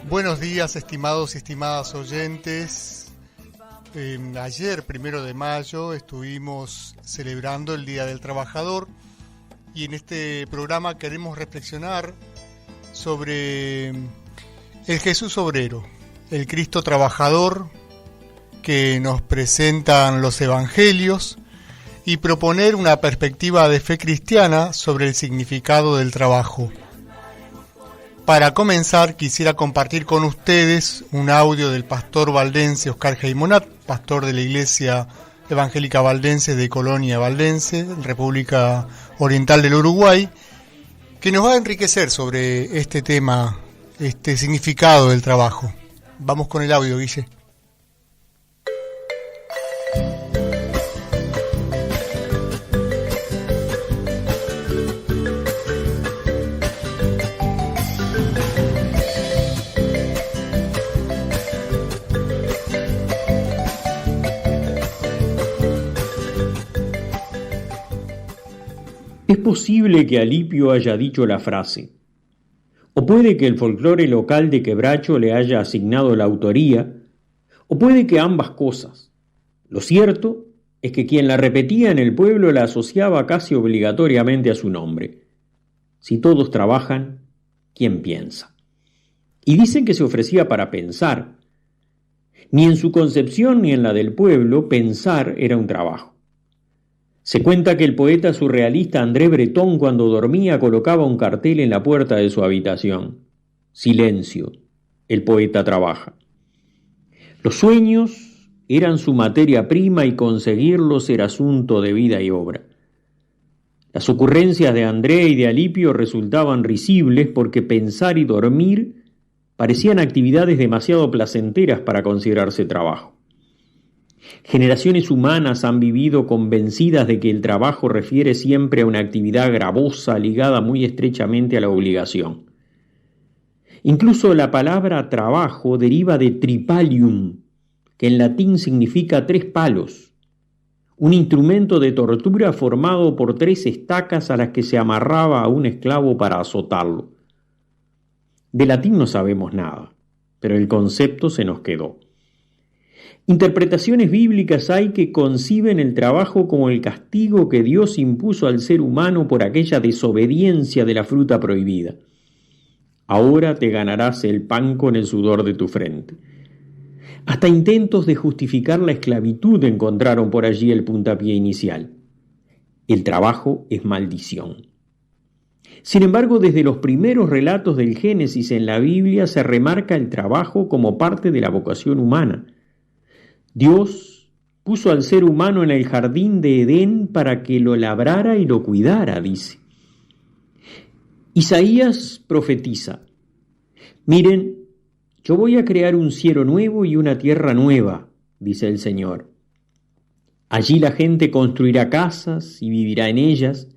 Buenos días, estimados y estimadas oyentes. Ayer, 1 de mayo, estuvimos celebrando el Día del Trabajador y en este programa queremos reflexionar sobre el Jesús obrero, el Cristo trabajador que nos presentan los evangelios y proponer una perspectiva de fe cristiana sobre el significado del trabajo. Para comenzar, quisiera compartir con ustedes un audio del pastor valdense Oscar Geimonat, pastor de la Iglesia Evangélica Valdense de Colonia Valdense, República Oriental del Uruguay, que nos va a enriquecer sobre este tema, este significado del trabajo. Vamos con el audio, Guille. Es posible que Alipio haya dicho la frase, o puede que el folclore local de Quebracho le haya asignado la autoría, o puede que ambas cosas. Lo cierto es que quien la repetía en el pueblo la asociaba casi obligatoriamente a su nombre. Si todos trabajan, ¿quién piensa? Y dicen que se ofrecía para pensar. Ni en su concepción ni en la del pueblo, pensar era un trabajo. Se cuenta que el poeta surrealista André Breton, cuando dormía, colocaba un cartel en la puerta de su habitación. Silencio, el poeta trabaja. Los sueños eran su materia prima y conseguirlos era asunto de vida y obra. Las ocurrencias de André y de Alipio resultaban risibles porque pensar y dormir parecían actividades demasiado placenteras para considerarse trabajo. Generaciones humanas han vivido convencidas de que el trabajo refiere siempre a una actividad gravosa ligada muy estrechamente a la obligación. Incluso la palabra trabajo deriva de tripalium, que en latín significa 3 palos, un instrumento de tortura formado por 3 estacas a las que se amarraba a un esclavo para azotarlo. De latín no sabemos nada, pero el concepto se nos quedó. Interpretaciones bíblicas hay que conciben el trabajo como el castigo que Dios impuso al ser humano por aquella desobediencia de la fruta prohibida. Ahora te ganarás el pan con el sudor de tu frente. Hasta intentos de justificar la esclavitud encontraron por allí el puntapié inicial. El trabajo es maldición. Sin embargo, desde los primeros relatos del Génesis en la Biblia se remarca el trabajo como parte de la vocación humana. Dios puso al ser humano en el jardín de Edén para que lo labrara y lo cuidara, dice. Isaías profetiza, miren, yo voy a crear un cielo nuevo y una tierra nueva, dice el Señor. Allí la gente construirá casas y vivirá en ellas,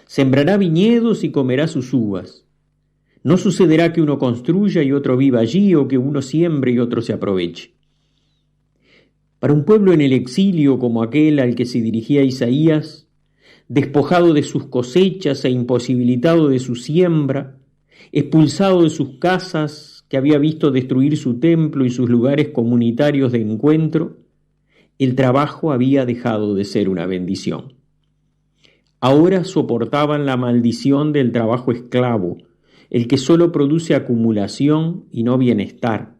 sembrará viñedos y comerá sus uvas. No sucederá que uno construya y otro viva allí o que uno siembre y otro se aproveche. Para un pueblo en el exilio como aquel al que se dirigía Isaías, despojado de sus cosechas e imposibilitado de su siembra, expulsado de sus casas que había visto destruir su templo y sus lugares comunitarios de encuentro, el trabajo había dejado de ser una bendición. Ahora soportaban la maldición del trabajo esclavo, el que solo produce acumulación y no bienestar.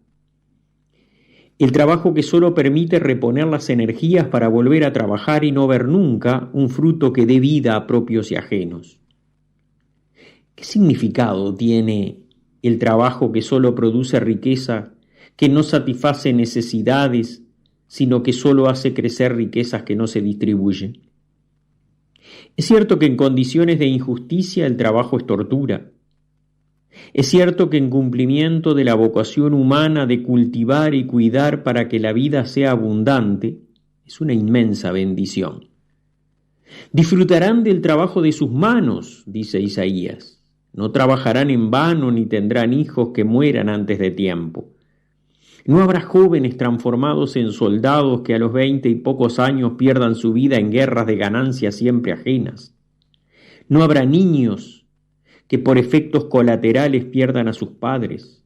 El trabajo que solo permite reponer las energías para volver a trabajar y no ver nunca un fruto que dé vida a propios y ajenos. ¿Qué significado tiene el trabajo que solo produce riqueza, que no satisface necesidades, sino que solo hace crecer riquezas que no se distribuyen? Es cierto que en condiciones de injusticia el trabajo es tortura. Es cierto que en cumplimiento de la vocación humana de cultivar y cuidar para que la vida sea abundante, es una inmensa bendición. Disfrutarán del trabajo de sus manos, dice Isaías. No trabajarán en vano ni tendrán hijos que mueran antes de tiempo. No habrá jóvenes transformados en soldados que a los 20 y pocos años pierdan su vida en guerras de ganancias siempre ajenas. No habrá niños que por efectos colaterales pierdan a sus padres.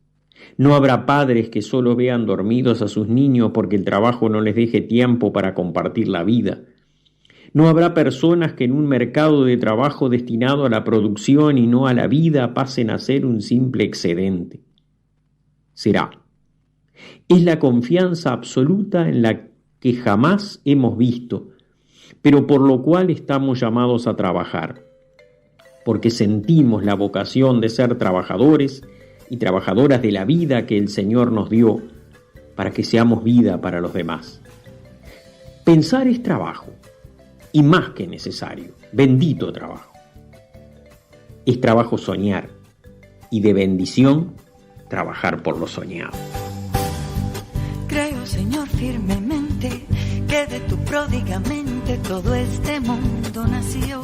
No habrá padres que solo vean dormidos a sus niños porque el trabajo no les deje tiempo para compartir la vida. No habrá personas que en un mercado de trabajo destinado a la producción y no a la vida pasen a ser un simple excedente. Será. Es la confianza absoluta en la que jamás hemos visto, pero por lo cual estamos llamados a trabajar, porque sentimos la vocación de ser trabajadores y trabajadoras de la vida que el Señor nos dio para que seamos vida para los demás. Pensar es trabajo, y más que necesario, bendito trabajo. Es trabajo soñar, y de bendición trabajar por lo soñado. Creo, Señor, firmemente que de tu pródiga mente todo este mundo nació,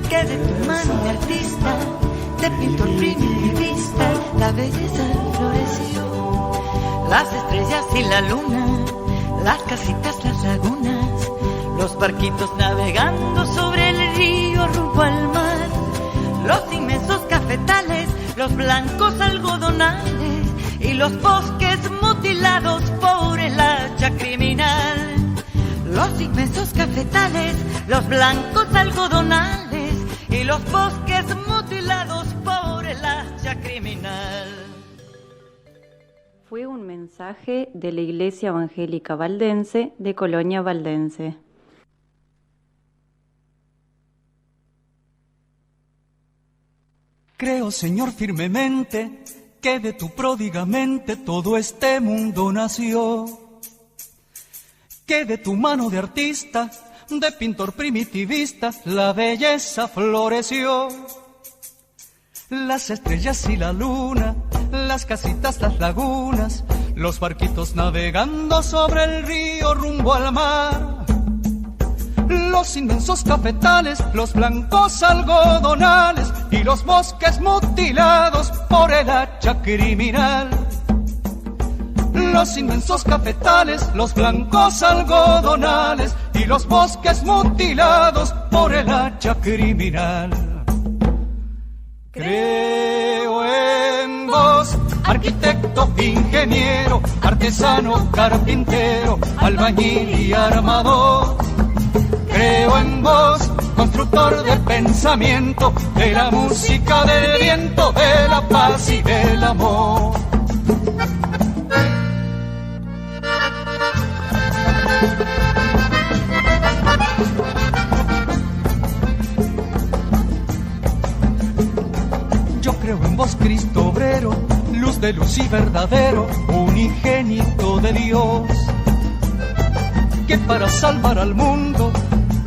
que de tu mano de artista, de pintor primitivista, la belleza floreció. Las estrellas y la luna, las casitas, las lagunas, los barquitos navegando sobre el río rumbo al mar, los inmensos cafetales, los blancos algodonales y los bosques mutilados por el hacha criminal. Los inmensos cafetales, los blancos algodonales y los bosques mutilados por el hacha criminal. Fue un mensaje de la Iglesia Evangélica Valdense de Colonia Valdense. Creo, Señor, firmemente que de tu pródiga mente todo este mundo nació, que de tu mano de artista, de pintor primitivista, la belleza floreció. Las estrellas y la luna, las casitas, las lagunas, los barquitos navegando sobre el río rumbo al mar, los inmensos cafetales, los blancos algodonales y los bosques mutilados por el hacha criminal. Los inmensos cafetales, los blancos algodonales y los bosques mutilados por el hacha criminal. Creo en vos, arquitecto, ingeniero, artesano, carpintero, albañil y armador. Creo en vos, constructor del pensamiento, de la música, del viento, de la paz y del amor. Yo creo en vos, Cristo obrero, luz de luz y verdadero, unigénito de Dios, que para salvar al mundo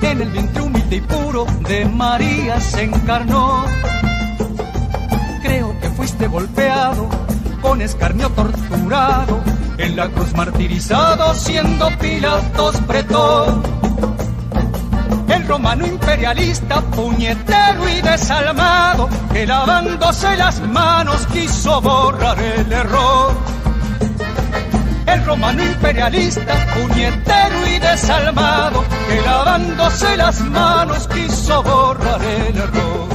en el vientre humilde y puro de María se encarnó. Creo que fuiste golpeado, con escarnio torturado, en la cruz martirizado, siendo Pilatos pretor. El romano imperialista, puñetero y desalmado, que lavándose las manos quiso borrar el error. El romano imperialista, puñetero y desalmado, que lavándose las manos quiso borrar el error.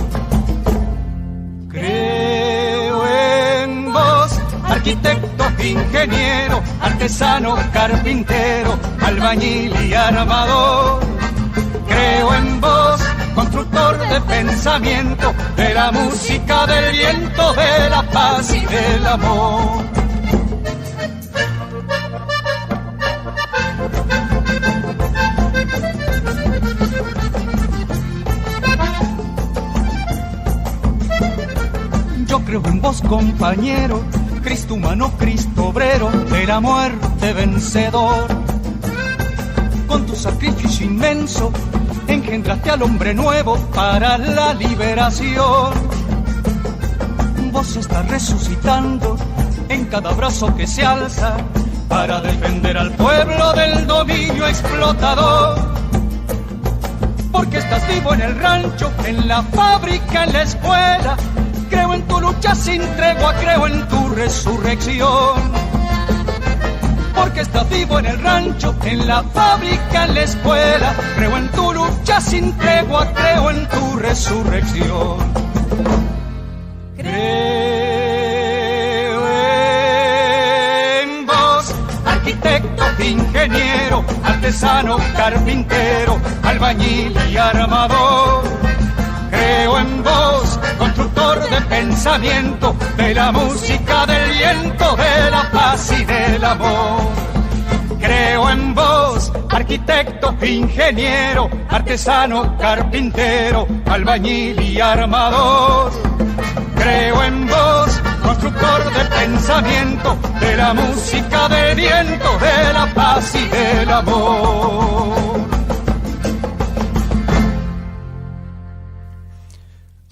Creo en vos, arquitecto, ingeniero, artesano, carpintero, albañil y armador. Creo en vos, constructor de pensamiento, de la música, del viento, de la paz y del amor. Yo creo en vos, compañero, Cristo humano, Cristo obrero, de la muerte vencedor. Con tu sacrificio inmenso, engendraste al hombre nuevo para la liberación. Vos estás resucitando en cada brazo que se alza para defender al pueblo del dominio explotador. Porque estás vivo en el rancho, en la fábrica, en la escuela. Creo en tu lucha sin tregua, creo en tu resurrección. Porque estás vivo en el rancho, en la fábrica, en la escuela. Creo en tu lucha sin tregua, creo en tu resurrección. Creo artesano, carpintero, albañil y armador. Creo en vos, constructor de pensamiento, de la música, del viento, de la paz y del amor. Creo en vos, arquitecto, ingeniero, artesano, carpintero, albañil y armador. Creo en vos, constructor de pensamiento, de la música, del viento, de la paz y del amor.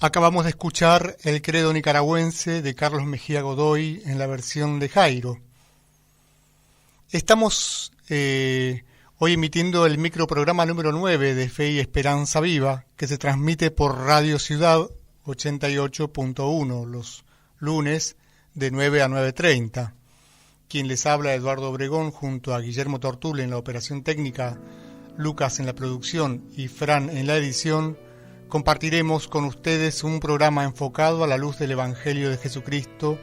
Acabamos de escuchar el credo nicaragüense de Carlos Mejía Godoy en la versión de Jairo. Estamos hoy emitiendo el microprograma número 9 de Fe y Esperanza Viva, que se transmite por Radio Ciudad 88.1 los lunes de 9 a 9:30. Quien les habla, Eduardo Obregón, junto a Guillermo Tortul en la operación técnica, Lucas en la producción y Fran en la edición, compartiremos con ustedes un programa enfocado a la luz del Evangelio de Jesucristo,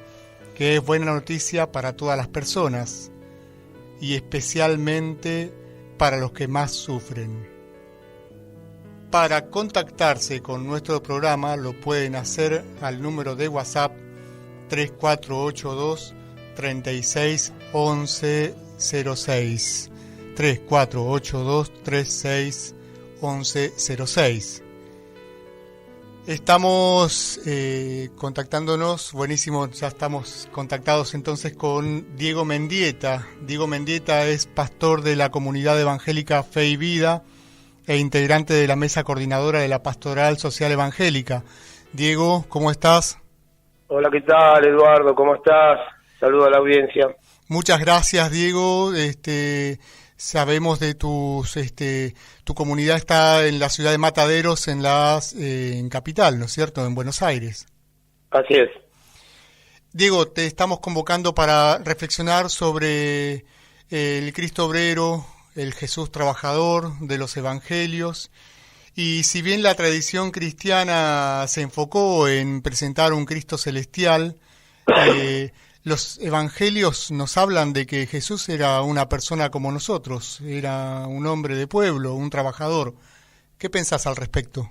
que es buena noticia para todas las personas y especialmente para los que más sufren. Para contactarse con nuestro programa lo pueden hacer al número de WhatsApp 3482 36 11 06 3482 36 11 06. Estamos contactándonos, buenísimo, ya estamos contactados entonces con Diego Mendieta. Diego Mendieta es pastor de la comunidad evangélica Fe y Vida e integrante de la mesa coordinadora de la Pastoral Social Evangélica. Diego, ¿cómo estás? Hola, ¿qué tal, Eduardo? ¿Cómo estás? Saludo a la audiencia. Muchas gracias, Diego. Sabemos de tu comunidad está en la ciudad de Mataderos, en Capital, ¿no es cierto?, en Buenos Aires. Así es. Diego, te estamos convocando para reflexionar sobre el Cristo obrero, el Jesús trabajador de los evangelios. Y si bien la tradición cristiana se enfocó en presentar un Cristo celestial, los evangelios nos hablan de que Jesús era una persona como nosotros, era un hombre de pueblo, un trabajador. ¿Qué pensás al respecto?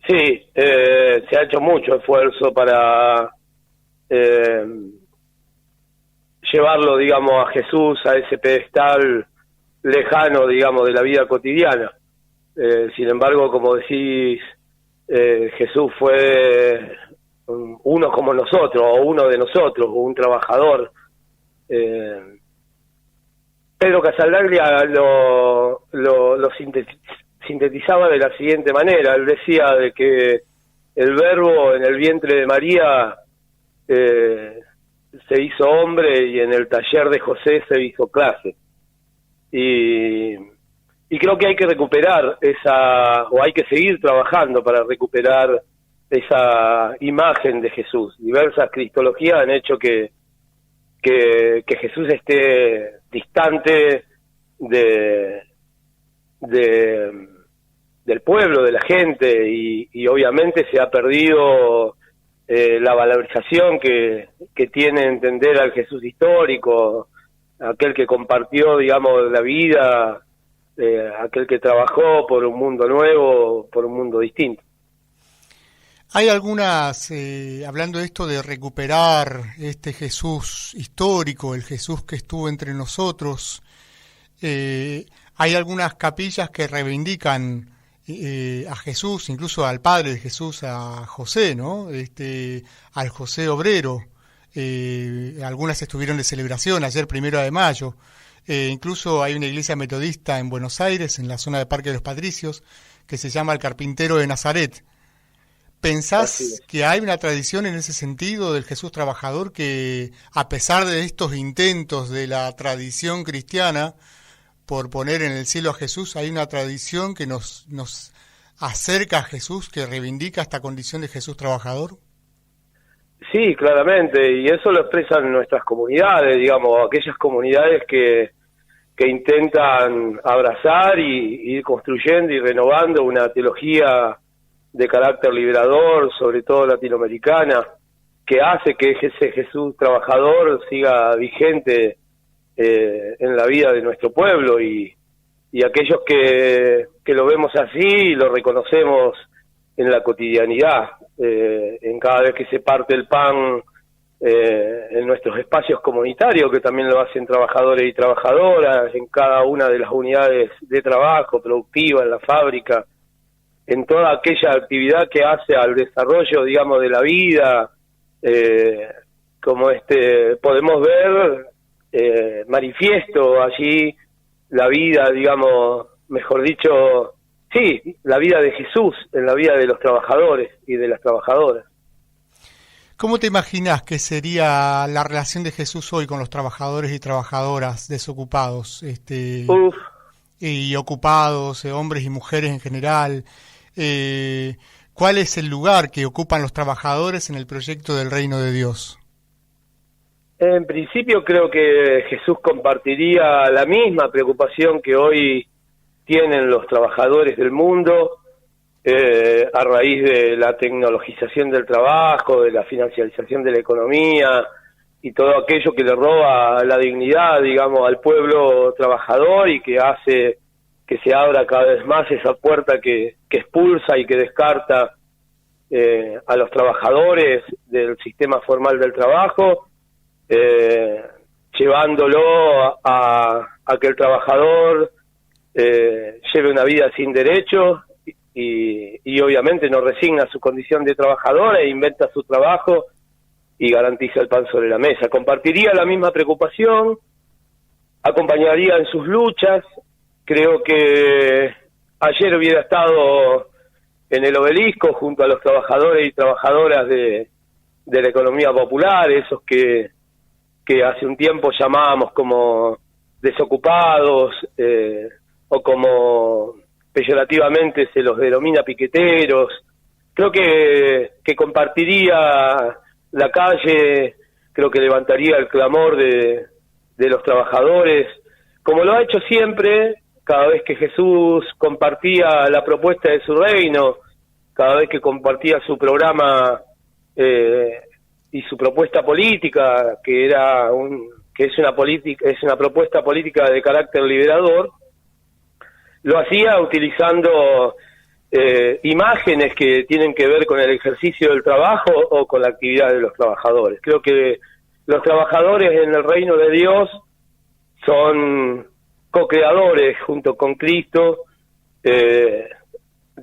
Sí, se ha hecho mucho esfuerzo para llevarlo, digamos, a Jesús, a ese pedestal lejano, digamos, de la vida cotidiana. Sin embargo, como decís, Jesús fue uno como nosotros, o uno de nosotros, o un trabajador. Pedro Casaldaglia lo sintetizaba de la siguiente manera. Él decía de que el Verbo en el vientre de María se hizo hombre y en el taller de José se hizo clase. Y creo que hay que recuperar o hay que seguir trabajando para recuperar esa imagen de Jesús. Diversas cristologías han hecho que Jesús esté distante del pueblo, de la gente, y obviamente se ha perdido la valorización que tiene entender al Jesús histórico, aquel que compartió, digamos, la vida, aquel que trabajó por un mundo nuevo, por un mundo distinto. Hay algunas, hablando de esto de recuperar este Jesús histórico, el Jesús que estuvo entre nosotros, hay algunas capillas que reivindican a Jesús, incluso al padre de Jesús, a José, ¿no? Al José obrero. Algunas estuvieron de celebración ayer, 1 de mayo. Incluso hay una iglesia metodista en Buenos Aires, en la zona de Parque de los Patricios, que se llama el Carpintero de Nazaret. ¿Pensás que hay una tradición en ese sentido del Jesús trabajador que, a pesar de estos intentos de la tradición cristiana por poner en el cielo a Jesús, hay una tradición que nos acerca a Jesús, que reivindica esta condición de Jesús trabajador? Sí, claramente, y eso lo expresan nuestras comunidades, digamos, aquellas comunidades que intentan abrazar y ir construyendo y renovando una teología de carácter liberador, sobre todo latinoamericana, que hace que ese Jesús trabajador siga vigente en la vida de nuestro pueblo, y aquellos que lo vemos así lo reconocemos en la cotidianidad, en cada vez que se parte el pan en nuestros espacios comunitarios, que también lo hacen trabajadores y trabajadoras, en cada una de las unidades de trabajo productiva, en la fábrica, en toda aquella actividad que hace al desarrollo, digamos, de la vida, como podemos ver manifiesto allí la vida, digamos, mejor dicho, sí, la vida de Jesús en la vida de los trabajadores y de las trabajadoras. ¿Cómo te imaginas que sería la relación de Jesús hoy con los trabajadores y trabajadoras desocupados, y ocupados, hombres y mujeres en general? ¿Cuál es el lugar que ocupan los trabajadores en el proyecto del reino de Dios? En principio creo que Jesús compartiría la misma preocupación que hoy tienen los trabajadores del mundo, a raíz de la tecnologización del trabajo, de la financiarización de la economía y todo aquello que le roba la dignidad, digamos, al pueblo trabajador, y que hace que se abra cada vez más esa puerta que expulsa y que descarta a los trabajadores del sistema formal del trabajo, llevándolo a que el trabajador lleve una vida sin derechos y obviamente no resigna su condición de trabajador e inventa su trabajo y garantiza el pan sobre la mesa. Compartiría la misma preocupación, acompañaría en sus luchas. Creo que ayer hubiera estado en el Obelisco junto a los trabajadores y trabajadoras de la economía popular, esos que hace un tiempo llamábamos como desocupados, o como peyorativamente se los denomina piqueteros. Creo que compartiría la calle, creo que levantaría el clamor de los trabajadores, como lo ha hecho siempre, cada vez que Jesús compartía la propuesta de su reino, cada vez que compartía su programa y su propuesta política, que es una propuesta política de carácter liberador. Lo hacía utilizando imágenes que tienen que ver con el ejercicio del trabajo o con la actividad de los trabajadores. Creo que los trabajadores en el reino de Dios son co-creadores junto con Cristo de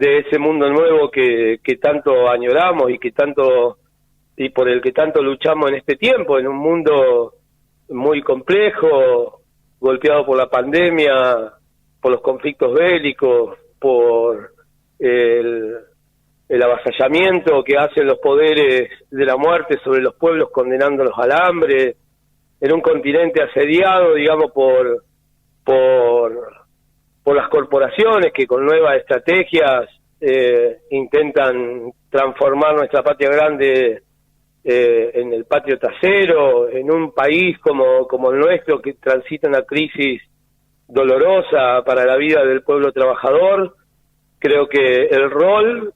ese mundo nuevo que tanto añoramos y por el que tanto luchamos en este tiempo, en un mundo muy complejo, golpeado por la pandemia, por los conflictos bélicos, por el avasallamiento que hacen los poderes de la muerte sobre los pueblos, condenándolos al hambre, en un continente asediado, digamos, por las corporaciones que con nuevas estrategias intentan transformar nuestra patria grande en el patio trasero, en un país como el nuestro que transita una crisis dolorosa para la vida del pueblo trabajador. Creo que el rol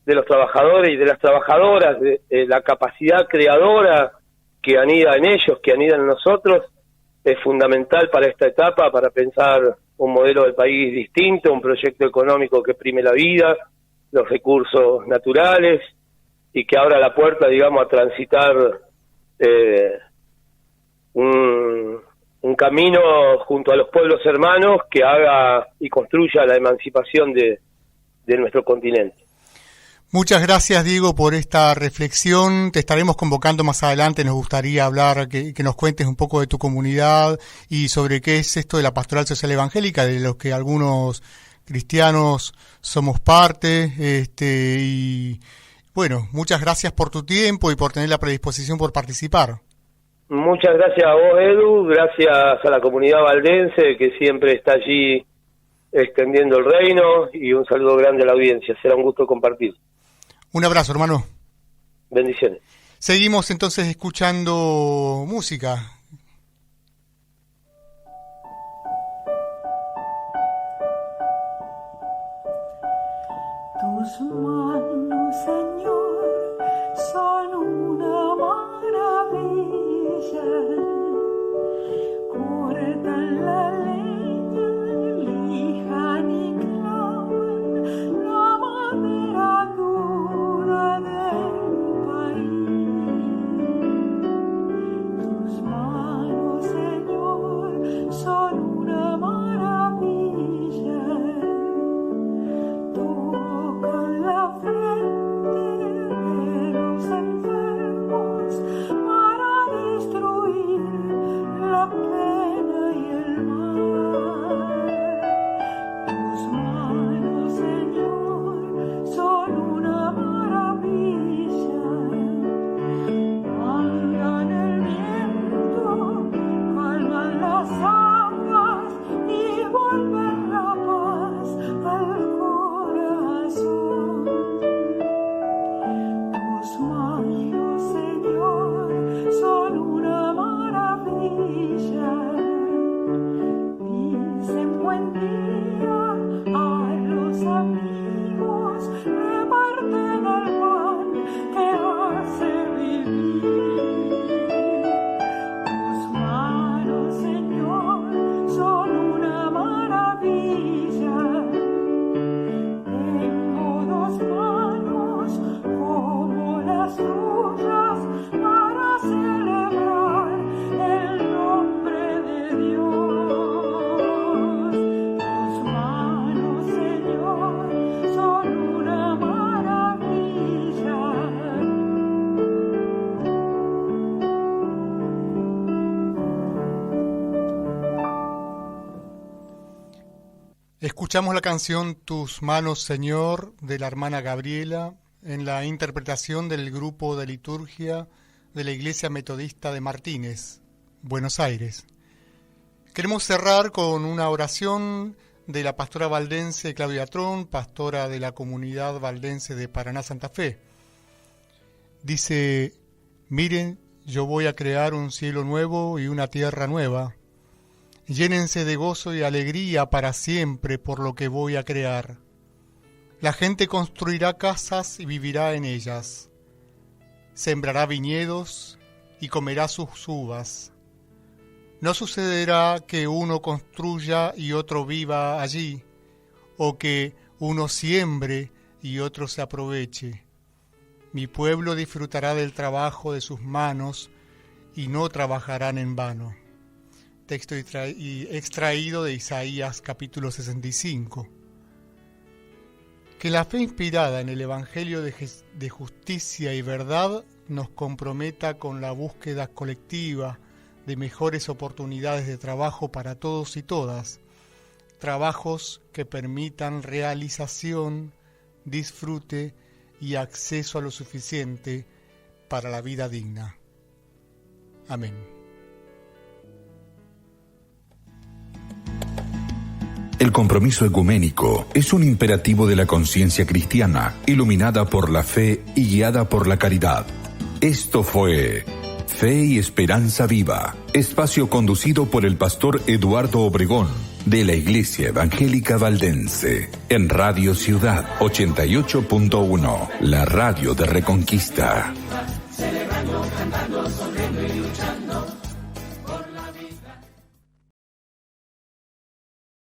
de los trabajadores y de las trabajadoras, de la capacidad creadora que anida en ellos, que anida en nosotros, es fundamental para esta etapa, para pensar un modelo de país distinto, un proyecto económico que prime la vida, los recursos naturales, y que abra la puerta, digamos, a transitar un camino junto a los pueblos hermanos que haga y construya la emancipación de nuestro continente. Muchas gracias, Diego, por esta reflexión. Te estaremos convocando más adelante. Nos gustaría hablar, que nos cuentes un poco de tu comunidad y sobre qué es esto de la pastoral social evangélica, de los que algunos cristianos somos parte. Y bueno, muchas gracias por tu tiempo y por tener la predisposición por participar. Muchas gracias a vos, Edu. Gracias a la comunidad valdense que siempre está allí extendiendo el reino, y un saludo grande a la audiencia. Será un gusto compartir. Un abrazo, hermano. Bendiciones. Seguimos entonces escuchando música. Tus manos, Señor, son una maravilla. Escuchamos la canción Tus manos, Señor, de la hermana Gabriela, en la interpretación del grupo de liturgia de la Iglesia Metodista de Martínez, Buenos Aires. Queremos cerrar con una oración de la pastora valdense Claudia Tron, pastora de la comunidad valdense de Paraná Santa Fe. Dice: miren, yo voy a crear un cielo nuevo y una tierra nueva. Llénense de gozo y alegría para siempre por lo que voy a crear. La gente construirá casas y vivirá en ellas. Sembrará viñedos y comerá sus uvas. No sucederá que uno construya y otro viva allí, o que uno siembre y otro se aproveche. Mi pueblo disfrutará del trabajo de sus manos y no trabajarán en vano. Texto extraído de Isaías capítulo 65. Que la fe inspirada en el Evangelio de justicia y verdad nos comprometa con la búsqueda colectiva de mejores oportunidades de trabajo para todos y todas, trabajos que permitan realización, disfrute y acceso a lo suficiente para la vida digna. Amén. El compromiso ecuménico es un imperativo de la conciencia cristiana, iluminada por la fe y guiada por la caridad. Esto fue Fe y Esperanza Viva, espacio conducido por el pastor Eduardo Obregón, de la Iglesia Evangélica Valdense, en Radio Ciudad 88.1, la radio de Reconquista. Celebrando, cantando,